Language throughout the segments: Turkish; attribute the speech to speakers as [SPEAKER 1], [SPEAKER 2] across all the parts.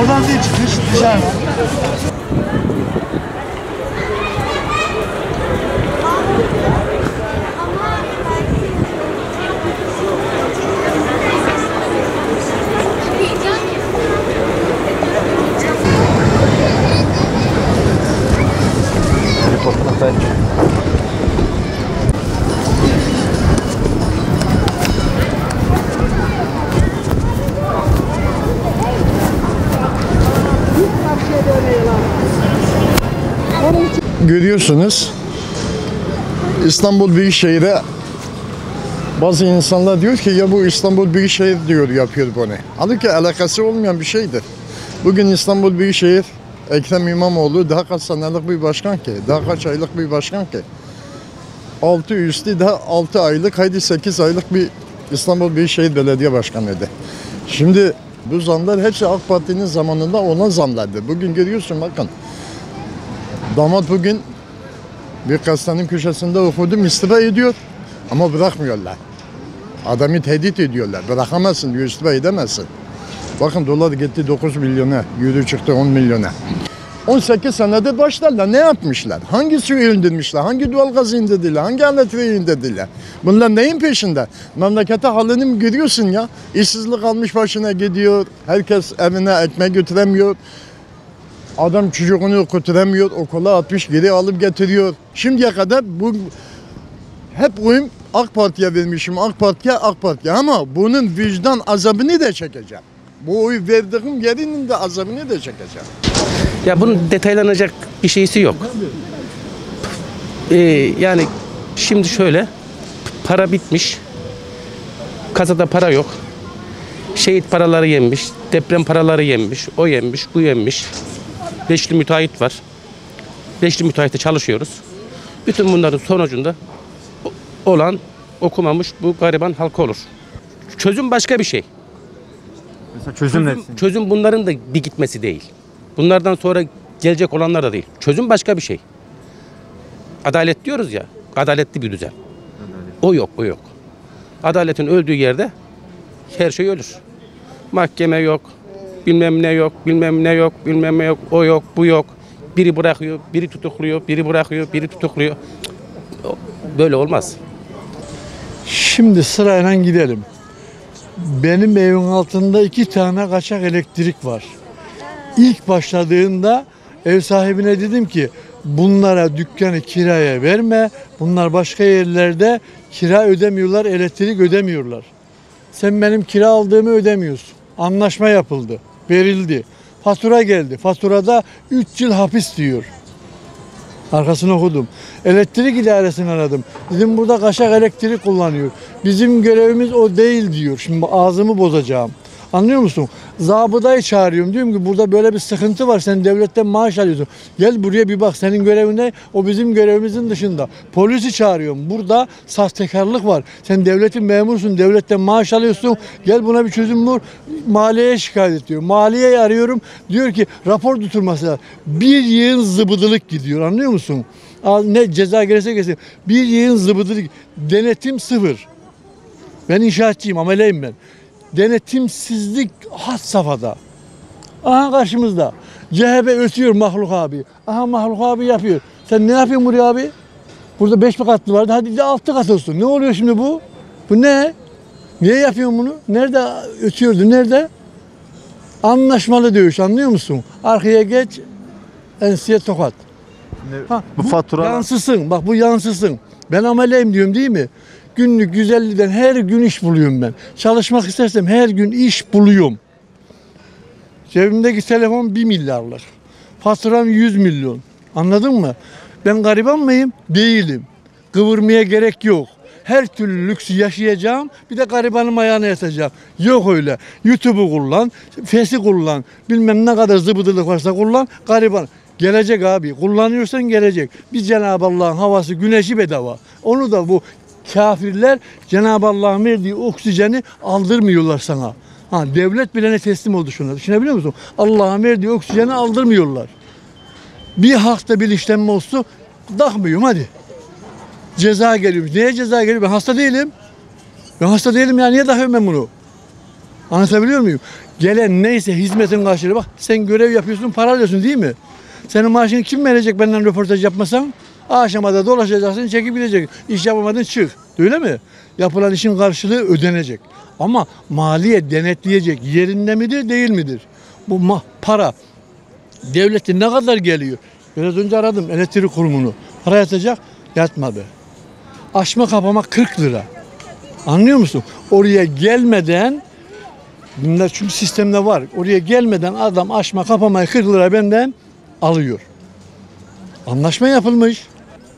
[SPEAKER 1] Oradan değil çıkış dışarı.
[SPEAKER 2] Görüyorsunuz, İstanbul Büyükşehir'e bazı insanlar diyor ki ya bu İstanbul Büyükşehir diyor yapıyor bunu. Halbuki alakası olmayan bir şeydir. Bugün İstanbul Büyükşehir Ekrem İmamoğlu daha kaç senelik bir başkan ki, daha kaç aylık bir başkan ki. 6 üstü daha 6 aylık, haydi 8 aylık bir İstanbul Büyükşehir Belediye Başkanı'ydı. Şimdi bu zamlar hepsi AK Parti'nin zamanında olan zamlardı. Bugün görüyorsun bakın. Damat bugün bir gazetenin köşesinde okudum, istifa ediyor ama bırakmıyorlar. Adamı tehdit ediyorlar. Bırakamazsın diyor, istifa edemezsin. Bakın dolar gitti 9 milyona, euro çıktı 10 milyona. 18 senedir başlarlar. Ne yapmışlar? Hangi suyu indirmişler? Hangi doğalgazı indirdiler? Hangi elektriği indirdiler? Bunlar neyin peşinde? Memlekete halini görüyorsun ya. İşsizlik almış başına gidiyor. Herkes evine ekmek götüremiyor. Adam çocuğunu okutamıyor, okula atmış, geri alıp getiriyor. Şimdiye kadar bu hep oyum AK Parti'ye vermişim, AK Parti'ye ama bunun vicdan azabını da çekeceğim. Bu oyu verdiğim yerinin de azabını da çekeceğim.
[SPEAKER 3] Ya bunun detaylanacak bir şeysi yok. Yani şimdi şöyle, para bitmiş, kasada para yok. Şehit paraları yenmiş, deprem paraları yenmiş, o yenmiş, bu yenmiş. Beşli müteahhit var. Beşli müteahhitte çalışıyoruz. Bütün bunların sonucunda olan okumamış bu gariban halka olur. Çözüm başka bir şey.
[SPEAKER 1] Mesela çözüm ne?
[SPEAKER 3] Çözüm bunların da bir gitmesi değil. Bunlardan sonra gelecek olanlar da değil. Çözüm başka bir şey. Adalet diyoruz ya, adaletli bir düzen. O yok, o yok. Adaletin öldüğü yerde her şey ölür. Mahkeme yok, bilmem ne yok, bilmem ne yok, bilmem ne yok, o yok, bu yok. Biri bırakıyor, biri tutukluyor, biri bırakıyor, biri tutukluyor. Böyle olmaz.
[SPEAKER 4] Şimdi sırayla gidelim. Benim evimin altında 2 tane kaçak elektrik var. İlk başladığında ev sahibine dedim ki bunlara dükkanı kiraya verme. Bunlar başka yerlerde kira ödemiyorlar, elektrik ödemiyorlar. Sen benim kira aldığımı ödemiyorsun. Anlaşma yapıldı, verildi. Fatura geldi. Faturada 3 yıl hapis diyor. Arkasını okudum. Elektrik idaresini aradım. Dedim burada kaçak elektrik kullanıyor. Bizim görevimiz o değil diyor. Şimdi ağzımı bozacağım. Anlıyor musun? Zabıdayı çağırıyorum. Diyorum ki burada böyle bir sıkıntı var. Sen devletten maaş alıyorsun. Gel buraya bir bak. Senin görevin ne? O bizim görevimizin dışında. Polisi çağırıyorum. Burada sahtekarlık var. Sen devletin memursun. Devletten maaş alıyorsun. Gel buna bir çözüm bul. Maliyeye şikayet ediyor. Maliyeyi arıyorum. Diyor ki rapor tutulması lazım. Bir yığın zıbıdılık gidiyor. Anlıyor musun? Ne ceza gelirse gelsin. Bir yığın zıbıdılık. Denetim sıfır. Ben inşaatçıyım. Ameleyim ben. Denetimsizlik had safhada. Aha karşımızda. CHP ötüyor Mahluk abi. Aha Mahluk abi yapıyor. Sen ne yapıyorsun buraya abi? Burada 5 katlı vardı. Hadi de 6 kat olsun. Ne oluyor şimdi bu? Bu ne? Niye yapıyorsun bunu? Nerede ötüyordu? Nerede? Anlaşmalı dövüş, anlıyor musun? Arkaya geç, enseye tokat. Ha,
[SPEAKER 1] Bu fatura
[SPEAKER 4] yansısın. Bak bu yansısın. Ben ameleyim diyorum değil mi? Günlük 150'den her gün iş buluyorum ben. Çalışmak istersem her gün iş buluyorum. Cebimdeki telefon 1 milyarlık. Faturam 100 milyon. Anladın mı? Ben gariban mıyım? Değilim. Kıvırmaya gerek yok. Her türlü lüksü yaşayacağım. Bir de garibanın ayağına yatacağım. Yok öyle. YouTube'u kullan, Face'i kullan. Bilmem ne kadar zıbıdılık varsa kullan. Gariban. Gelecek abi. Kullanıyorsan gelecek. Biz Cenab-ı Allah'ın havası, güneşi bedava. Onu da bu kafirler Cenab-ı Allah'ın verdiği oksijeni aldırmıyorlar sana. Ha, devlet bilene teslim oldu şuna. Düşünebiliyor musun? Allah'ın verdiği oksijeni aldırmıyorlar. Bir hafta bir işlenme olsun, takmıyorum hadi. Ceza geliyor. Neye ceza geliyor? Ben hasta değilim. Ben hasta değilim ya, niye takıyorum ben bunu? Anlatabiliyor muyum? Gelen neyse hizmetin karşılığı, bak sen görev yapıyorsun, para alıyorsun değil mi? Senin maaşını kim verecek benden röportaj yapmasan? Aşamada dolaşacaksın, çekip gidecek. İş yapamadın, çık. Öyle mi? Yapılan işin karşılığı ödenecek. Ama maliye denetleyecek. Yerinde midir, değil midir? Bu para devletin ne kadar geliyor? Biraz önce aradım elektrik kurumunu. Para yatacak, yatmadı. Açma kapama 40 lira. Anlıyor musun? Oraya gelmeden, bunlar çünkü sistemde var. Oraya gelmeden adam açma kapamayı 40 lira benden alıyor. Anlaşma yapılmış.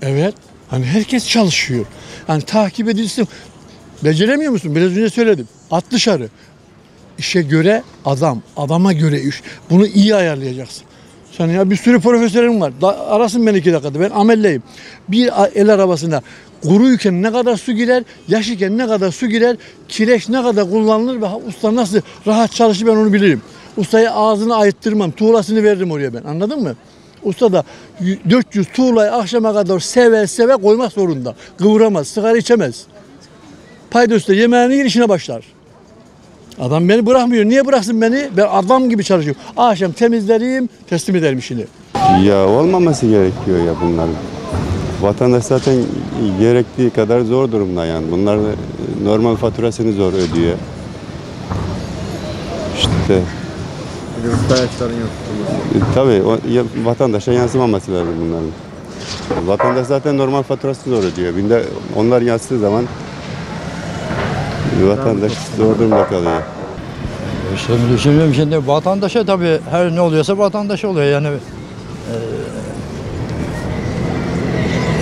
[SPEAKER 4] Evet. Hani herkes çalışıyor. Yani takip edilsin. Beceremiyor musun? Biraz önce söyledim. At dışarı. İşe göre adam, adama göre iş. Bunu iyi ayarlayacaksın. Sen ya bir sürü profesörüm var. Arasın beni 2 dakikada. Ben amelleyim. Bir el arabasına kuruyken ne kadar su girer, yaş iken ne kadar su girer, kireç ne kadar kullanılır ve usta nasıl rahat çalışır ben onu bilirim. Ustaya ağzını ayıttırmam. Tuğlasını veririm oraya ben. Anladın mı? Usta da 400 tuğlayı akşama kadar seve koymak zorunda. Kıvıramaz, sigara içemez. Paydos da yemeğini yer, işine başlar. Adam beni bırakmıyor. Niye bıraksın beni? Ben adam gibi çalışıyorum. Akşam temizlerim, teslim ederim işini.
[SPEAKER 5] Ya olmaması gerekiyor ya bunların. Vatandaş zaten gerektiği kadar zor durumda yani. Bunlar normal faturasını zor ödüyor. İşte.
[SPEAKER 1] Bir de ihtiyaçların yok.
[SPEAKER 5] Tabii vatandaşa yansımaması lazım bunların. Vatandaş zaten normal faturasını zor ödüyor. Bir de onlar yansıdığı zaman vatandaş zor durumda kalıyor.
[SPEAKER 6] Şimdi düşünüyorum, şimdi vatandaşa tabii her ne oluyorsa vatandaş oluyor yani.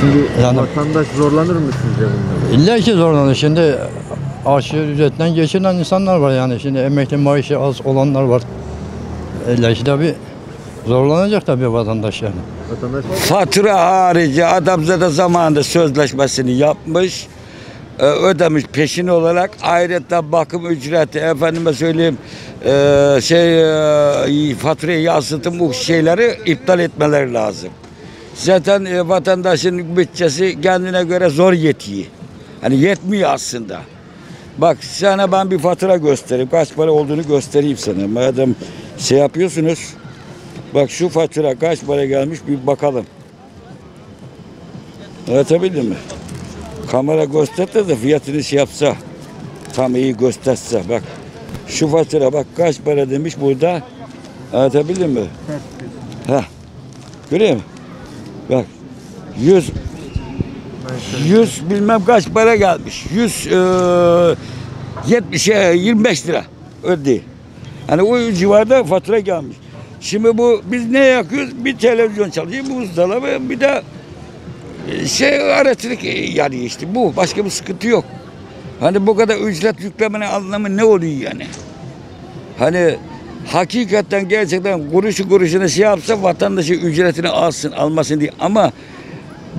[SPEAKER 1] Şimdi vatandaş zorlanır mı sizce bunda?
[SPEAKER 6] İlla ki zorlanır. Şimdi asgari ücretten geçinen insanlar var yani. Şimdi emekli maaşı az olanlar var. İlla ki tabii zorlanacak tabii vatandaş yani.
[SPEAKER 1] Vatandaş
[SPEAKER 7] Fatura harici adam zaten zamanında sözleşmesini yapmış, ödemiş peşin olarak. Ayrıca bakım ücreti, efendime söyleyeyim, faturayı yansıtım bu şeyleri iptal etmeleri lazım. Zaten vatandaşın bütçesi kendine göre zor yetiyor. Hani yetmiyor aslında. Bak sana ben bir fatura göstereyim. Kaç para olduğunu göstereyim sana. Madem şey yapıyorsunuz. Bak şu fatura kaç para gelmiş bir bakalım. Anlatabildim mi? Kamera gösterse de fiyatını şey yapsa. Tam iyi gösterse. Bak şu fatura bak kaç para demiş burada. Anlatabildim mi? Heh. Görüyor musun? Bak 100 bilmem kaç para gelmiş. 25 lira ödedi. Hani o civarda fatura gelmiş. Şimdi bu biz ne yakıyoruz? Bir televizyon çalışıyor, buzdolabı, bir de elektrik yani işte bu. Başka bir sıkıntı yok. Hani bu kadar ücret yüklemenin anlamı ne oluyor yani? Hani hakikaten gerçekten kuruşuna şey yapsa vatandaşı ücretini almasın diye ama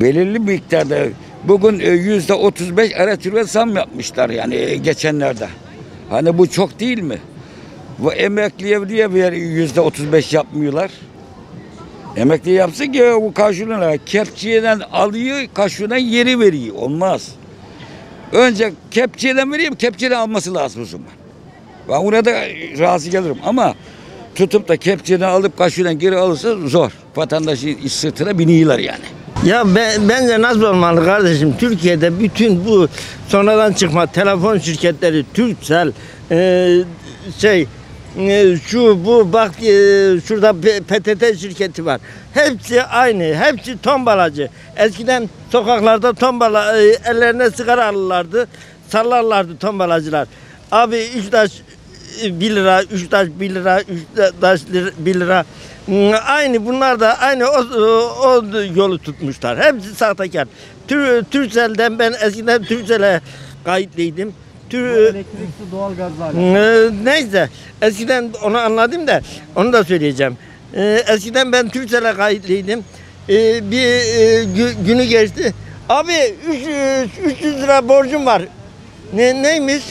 [SPEAKER 7] belirli miktarda bugün %35 elektriğe zam yapmışlar yani geçenlerde. Hani bu çok değil mi? Bu emekliye niye %35 yapmıyorlar? Emekli yapsın ki bu karşılığına kepçeden alıyor, karşılığına yeri veriyor. Olmaz. Önce kepçeden vereyim, kepçeden alması lazım o zaman. Ben ona da razı gelirim ama tutup da kepçeden alıp karşılığına geri alırsa zor. Vatandaşın sırtına biniyorlar yani.
[SPEAKER 8] Ya bence nasıl olmalı kardeşim? Türkiye'de bütün bu sonradan çıkma telefon şirketleri, Turkcell, şu bu bak şurada PTT şirketi var. Hepsi aynı, hepsi tombalacı. Eskiden sokaklarda tombala ellerine sigara alırlardı, sallarlardı tombalacılar. Abi 3 taş 1 lira, 3 taş 1 lira, 3 taş 1 lira. Aynı bunlar da aynı o yolu tutmuşlar. Hepsi sahtekar. Turkcell'den ben eskiden Turkcell'e kayıtlıydım.
[SPEAKER 1] elektrik, su, doğalgazlar.
[SPEAKER 8] Neyse eskiden onu anladım da onu da söyleyeceğim. Eskiden ben Turkcell'e kayıtlıydım. Günü geçti. Abi 300 lira borcum var. Neymiş?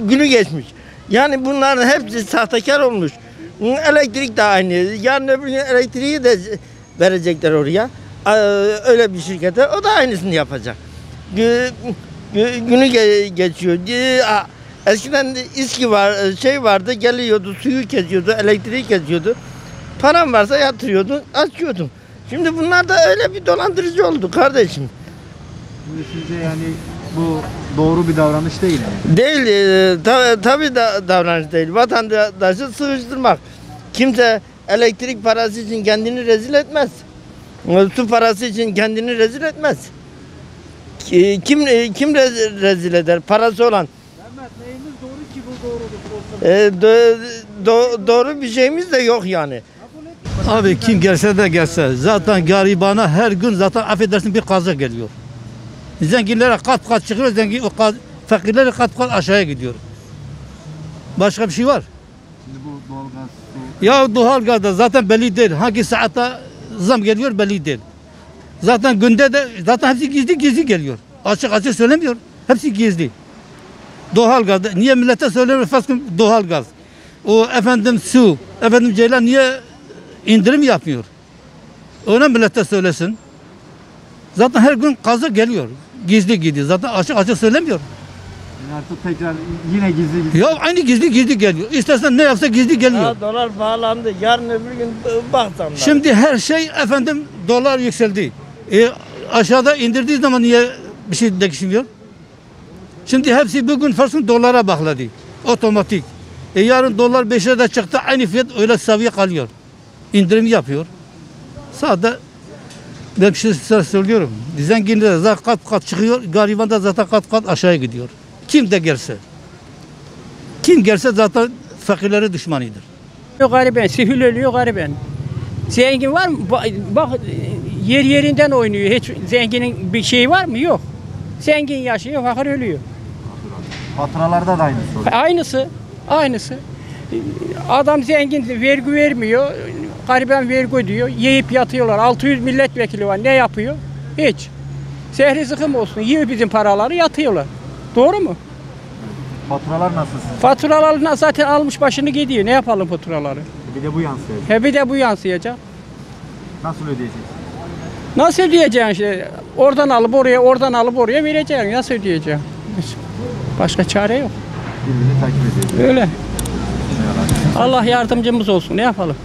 [SPEAKER 8] Günü geçmiş. Yani bunların hepsi sahtekar olmuş. Elektrik de aynı. Yarın öbür gün elektriği de verecekler oraya. Öyle bir şirkete. O da aynısını yapacak. Günü geçiyor. Eskiden İSKİ vardı, geliyordu, suyu kesiyordu, elektriği kesiyordu. Param varsa yatırıyordun, açıyordun. Şimdi bunlar da öyle bir dolandırıcı oldu kardeşim.
[SPEAKER 1] Şimdi sizce yani bu doğru bir davranış değil mi?
[SPEAKER 8] Değil, tabii davranış değil. Vatandaşı sıkıştırmak. Kimse elektrik parası için kendini rezil etmez. Su parası için kendini rezil etmez. Kim rezil eder? Parası olan.
[SPEAKER 1] Neyimiz doğru ki bu doğrudur?
[SPEAKER 8] Doğru bir şeyimiz de yok yani.
[SPEAKER 9] Abi kim gelse de gelse zaten garibana her gün zaten affedersin bir kazık geliyor. Zenginlere kat kat çıkıyor, fakirlere kat kat aşağıya gidiyor. Başka bir şey var.
[SPEAKER 1] Şimdi bu doğalgaz, su...
[SPEAKER 9] Ya doğalgazda zaten belli değil. Hangi saatte zam geliyor belli değil. Zaten günde de zaten hepsi gizli geliyor. Açık söylemiyor. Hepsi gizli. Doğalgazda niye millete söylemiyor fasıl doğalgaz? O efendim su, efendim ceylan niye indirim yapmıyor? Ona millete söylesin. Zaten her gün kazık geliyor. Gizli gidiyor. Zaten açık söylemiyor.
[SPEAKER 1] Yani artık tekrar yine gizli.
[SPEAKER 9] Ya aynı gizli geliyor. İstersen ne yapsa gizli geliyor.
[SPEAKER 8] Ya dolar pahalandı. Yarın öbür gün baksan.
[SPEAKER 9] Şimdi her şey efendim dolar yükseldi. Aşağıda indirdiği zaman niye bir şey değişmiyor? Şimdi hepsi bugün farsın dolara bağladı. Otomatik. Yarın dolar 5'e de çıktı aynı fiyat öyle seviye kalıyor. İndirim yapıyor. Sadece ben bir şey söylüyorum. Zenginler zaten kat çıkıyor. Gariban da zaten kat aşağıya gidiyor. Kim de gelse. Kim gelse zaten fakirlere düşmanıdır.
[SPEAKER 10] Gariben, sefil ölüyor gariben. Zengin var mı? Bak yerinden oynuyor. Hiç zenginin bir şeyi var mı? Yok. Zengin yaşıyor, fakir ölüyor.
[SPEAKER 1] Faturalarda da aynısı.
[SPEAKER 10] Aynısı. Adam zengin vergi vermiyor. Gariben vergi ödüyor. Yiyip yatıyorlar. 600 milletvekili var. Ne yapıyor? Hiç. Zehri zıkkım olsun. Yiyor bizim paraları yatıyorlar. Doğru mu?
[SPEAKER 1] Faturalar nasıl?
[SPEAKER 10] Faturalar zaten almış başını gidiyor. Ne yapalım faturaları?
[SPEAKER 1] Bir de bu yansıyacak.
[SPEAKER 10] Bir de bu yansıyacak.
[SPEAKER 1] Nasıl ödeyeceksin?
[SPEAKER 10] Nasıl ödeyeceksin işte? Oradan alıp oraya vereceksin. Nasıl ödeyeceksin? Başka çare yok.
[SPEAKER 1] Birbirini takip ediyor.
[SPEAKER 10] Öyle. Allah yardımcımız olsun. Ne yapalım?